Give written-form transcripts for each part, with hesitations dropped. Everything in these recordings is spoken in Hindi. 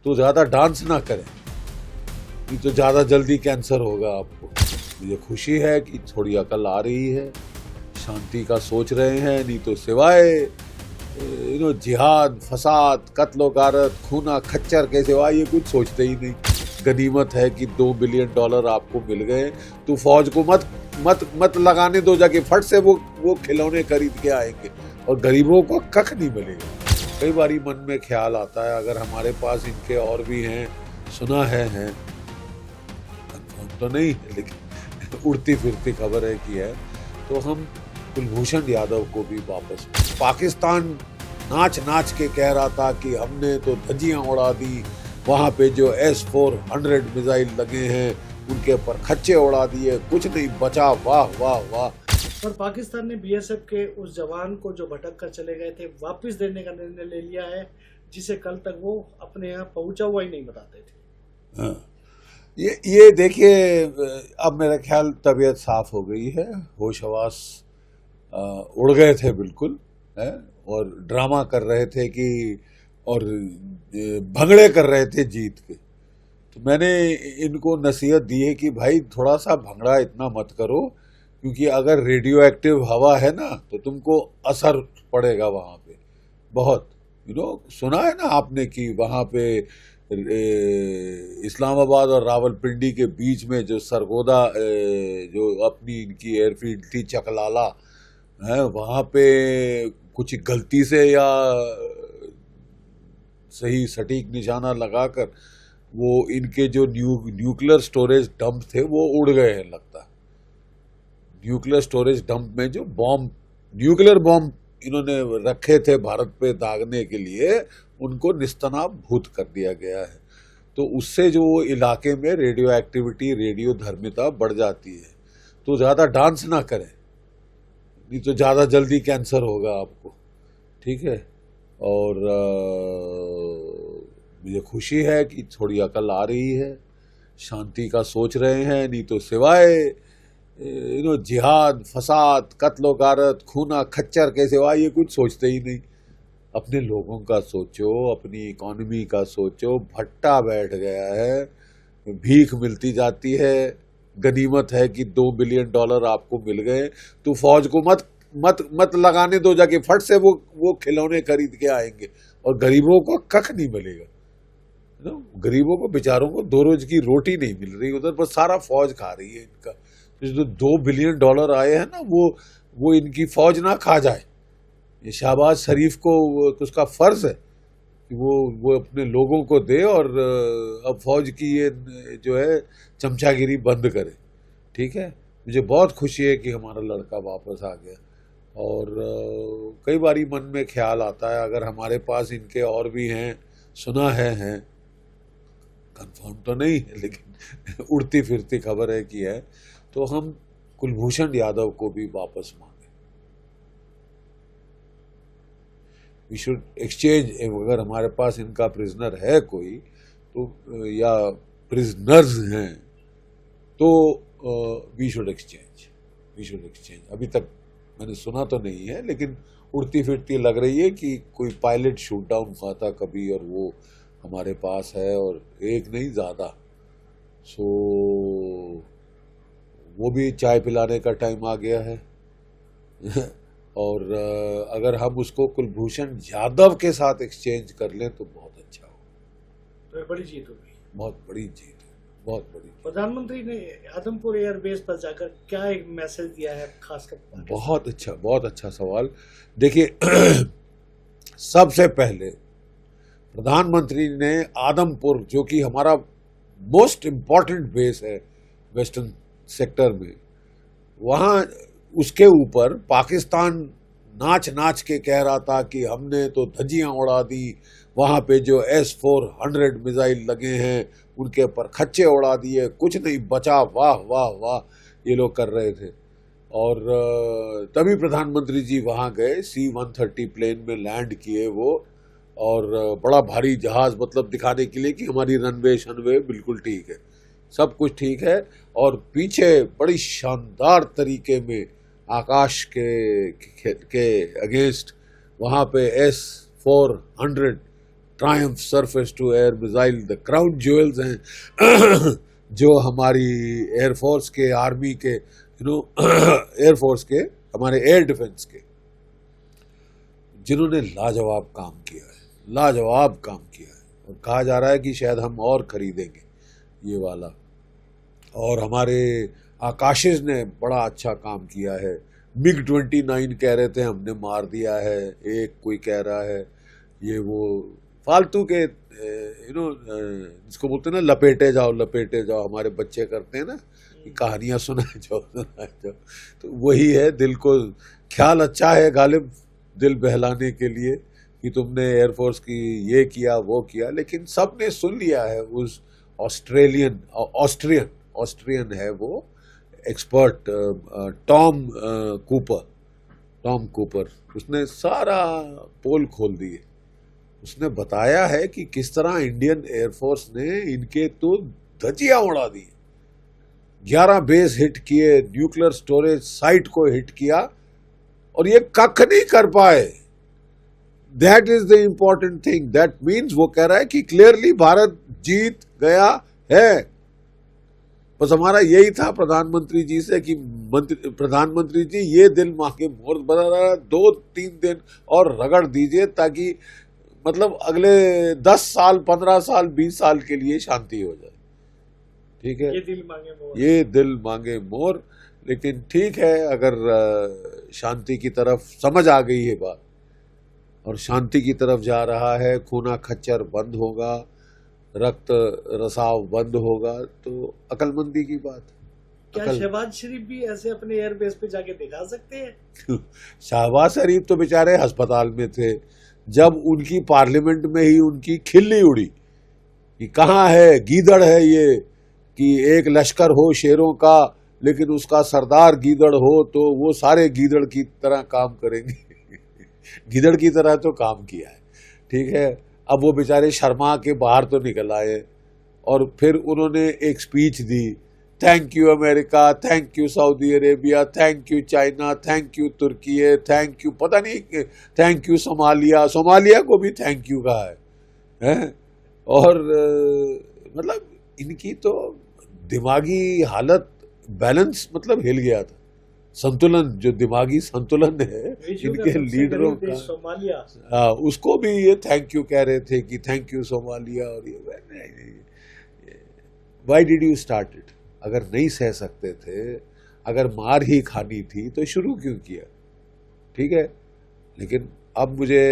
तो ज़्यादा डांस ना करें, नहीं तो ज़्यादा जल्दी कैंसर होगा आपको। मुझे खुशी है कि थोड़ी अकल आ रही है, शांति का सोच रहे हैं, नहीं तो सिवाय जिहाद, फसाद, कत्लो गारत, खूना खच्चर के सिवाय ये कुछ सोचते ही नहीं। गनीमत है कि $2 बिलियन आपको मिल गए, तो फौज को मत मत मत लगाने दो जाके, फट से वो खिलौने खरीद के आएंगे और गरीबों को कख नहीं मिलेगा। कई बारी मन में ख्याल आता है, अगर हमारे पास इनके और भी हैं, सुना है कंफर्म तो नहीं, लेकिन उड़ती फिरती खबर है कि है, तो हम कुलभूषण यादव को भी वापस। पाकिस्तान नाच नाच के कह रहा था कि हमने तो धज्जियां उड़ा दी, वहां पे जो S-400 मिसाइल लगे हैं उनके ऊपर खच्चे उड़ा दिए, कुछ नहीं बचा। वाह वाह वाह। पर पाकिस्तान ने BSF के उस जवान को जो भटक कर चले गए थे वापस देने का निर्णय ले लिया है, जिसे कल तक वो अपने यहाँ पहुंचा हुआ ही नहीं बताते थे। हाँ। ये देखिए, अब मेरा ख्याल तबीयत साफ हो गई है, होश हवास उड़ गए थे बिल्कुल है, और ड्रामा कर रहे थे कि, और भंगड़े कर रहे थे जीत के। तो मैंने इनको नसीहत दी है कि भाई थोड़ा सा भंगड़ा इतना मत करो, क्योंकि अगर रेडियो एक्टिव हवा है ना तो तुमको असर पड़ेगा वहाँ पे बहुत। सुना है ना आपने कि वहाँ पे इस्लामाबाद और रावलपिंडी के बीच में जो सरगोदा जो अपनी इनकी एयरफील्ड थी चकलाला है, वहाँ पे कुछ गलती से या सही सटीक निशाना लगाकर वो इनके जो न्यूक्लियर स्टोरेज डंप थे वो उड़ गए हैं लगता। न्यूक्लियर स्टोरेज डंप में जो न्यूक्लियर बॉम्ब इन्होंने रखे थे भारत पे दागने के लिए, उनको निस्तनाबूत कर दिया गया है। तो उससे जो इलाके में रेडियो एक्टिविटी, रेडियो धर्मिता बढ़ जाती है। तो ज़्यादा डांस ना करें, नहीं तो ज़्यादा जल्दी कैंसर होगा आपको, ठीक है। और मुझे खुशी है कि थोड़ी अकल आ रही है, शांति का सोच रहे हैं, नहीं तो सिवाय जिहाद, फसाद, कत्लो गारत, खूना खच्चर के सिवाय ये कुछ सोचते ही नहीं। अपने लोगों का सोचो, अपनी इकोनॉमी का सोचो। भट्टा बैठ गया है, भीख मिलती जाती है। गनीमत है कि $2 बिलियन आपको मिल गए, तो फौज को मत लगाने दो जाके, फट से वो खिलौने खरीद के आएंगे और गरीबों को कख नहीं मिलेगा। गरीबों को, बेचारों को 2 रोज की रोटी नहीं मिल रही, उधर पर सारा फौज खा रही है इनका। जो $2 बिलियन आए हैं ना, वो इनकी फौज ना खा जाए। ये शहबाज शरीफ को उसका फर्ज है कि वो अपने लोगों को दे, और अब फौज की ये जो है चमचागिरी बंद करे, ठीक है। मुझे बहुत खुशी है कि हमारा लड़का वापस आ गया। और कई बारी मन में ख्याल आता है, अगर हमारे पास इनके और भी हैं, सुना है कंफर्म तो नहीं, लेकिन उड़ती फिरती खबर है कि है, तो हम कुलभूषण यादव को भी वापस मांगे। We should exchange. अगर हमारे पास इनका प्रिजनर है कोई, तो या प्रिजनर्स हैं, तो वी शुड एक्सचेंज। अभी तक मैंने सुना तो नहीं है, लेकिन उड़ती फिरती लग रही है कि कोई पायलट शूट डाउन हुआ था कभी, और वो हमारे पास है, और एक नहीं ज़्यादा। सो वो भी चाय पिलाने का टाइम आ गया है। और अगर हम उसको कुलभूषण यादव के साथ एक्सचेंज कर लें तो बहुत अच्छा हो। तो एक बड़ी जीत होगी, बहुत बड़ी जीत है, बहुत बड़ी। प्रधानमंत्री ने आदमपुर एयरबेस पर जाकर क्या एक मैसेज दिया है खासकर? बहुत अच्छा सवाल। देखिए, सबसे पहले प्रधानमंत्री ने आदमपुर, जो कि हमारा मोस्ट इम्पॉर्टेंट बेस है वेस्टर्न सेक्टर में, वहाँ उसके ऊपर पाकिस्तान नाच नाच के कह रहा था कि हमने तो धज्जियां उड़ा दी, वहाँ पे जो S-400 मिसाइल लगे हैं उनके ऊपर खच्चे उड़ा दिए, कुछ नहीं बचा। वाह वाह वाह, ये लोग कर रहे थे। और तभी प्रधानमंत्री जी वहाँ गए, C-130 प्लेन में लैंड किए वो, और बड़ा भारी जहाज, मतलब दिखाने के लिए कि हमारी रनवे शनवे बिल्कुल ठीक है, सब कुछ ठीक है। और पीछे बड़ी शानदार तरीके में आकाश के अगेंस्ट वहाँ पे S-400 Triumph surface to air missile the crown jewels हैं जो हमारी एयरफोर्स के, आर्मी के, एयरफोर्स के, हमारे एयर डिफेंस के, जिन्होंने लाजवाब काम किया है, लाजवाब काम किया है। और कहा जा रहा है कि शायद हम और खरीदेंगे ये वाला। और हमारे आकाशिस ने बड़ा अच्छा काम किया है। MiG-29 कह रहे थे हमने मार दिया है, एक कोई कह रहा है ये वो फालतू के जिसको बोलते हैं ना लपेटे जाओ, हमारे बच्चे करते हैं ना, कहानियां सुनाए जाओ। तो वही है, दिल को ख्याल अच्छा है गालिब, दिल बहलाने के लिए कि तुमने एयरफोर्स की ये किया वो किया, लेकिन सबने सुन लिया है। उस ऑस्ट्रियन है वो एक्सपर्ट टॉम कूपर, उसने सारा पोल खोल दिए। उसने बताया है कि किस तरह इंडियन एयरफोर्स ने इनके तो धजिया उड़ा दी। 11 बेस हिट किए, न्यूक्लियर स्टोरेज साइट को हिट किया, और ये कख नहीं कर पाए। That is the important thing. That means वो कह रहा है कि क्लियरली भारत जीत गया है। बस हमारा यही था प्रधानमंत्री जी से कि प्रधानमंत्री जी ये दिल मांगे मोर बना रहा, 2-3 दिन और रगड़ दीजिए ताकि मतलब अगले 10 साल, 15 साल, 20 साल के लिए शांति हो जाए। ठीक है, ये दिल मांगे मोर, ये दिल मांगे मोर। लेकिन ठीक है, अगर शांति की तरफ समझ आ गई है बात और शांति की तरफ जा रहा है, खूना खच्चर बंद होगा, रक्त रसाव बंद होगा, तो अकलमंदी की बात। क्या शहबाज शरीफ भी ऐसे अपने एयरबेस पे जाके दिखा सकते हैं? शहबाज शरीफ तो बेचारे अस्पताल में थे जब उनकी पार्लियामेंट में ही उनकी खिल्ली उड़ी कि कहाँ है गीदड़ है ये, कि एक लश्कर हो शेरों का लेकिन उसका सरदार गीदड़ हो तो वो सारे गीदड़ की तरह काम करेंगे। गीदड़ की तरह तो काम किया है, ठीक है। अब वो बेचारे शर्मा के बाहर तो निकल आए और फिर उन्होंने एक स्पीच दी, thank you America, thank you Saudi Arabia, thank you China, thank you तुर्की, थैंक यू पता नहीं, थैंक यू सोमालिया को भी थैंक यू कहा है? और मतलब इनकी तो दिमागी हालत, बैलेंस मतलब हिल गया था। संतुलन, जो दिमागी संतुलन है इनके लीडरों का, सोमालिया, उसको भी ये थैंक यू कह रहे थे कि थैंक यू सोमालिया। और ये why did you start it? अगर नहीं सह सकते थे, अगर मार ही खानी थी तो शुरू क्यों किया? ठीक है, लेकिन अब मुझे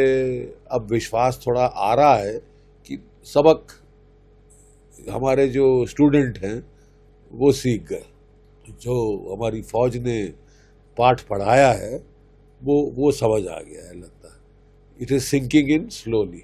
विश्वास थोड़ा आ रहा है कि सबक हमारे जो स्टूडेंट हैं वो सीख गए। जो हमारी फौज ने पाठ पढ़ाया है वो समझ आ गया है, लगता है। It is sinking in slowly.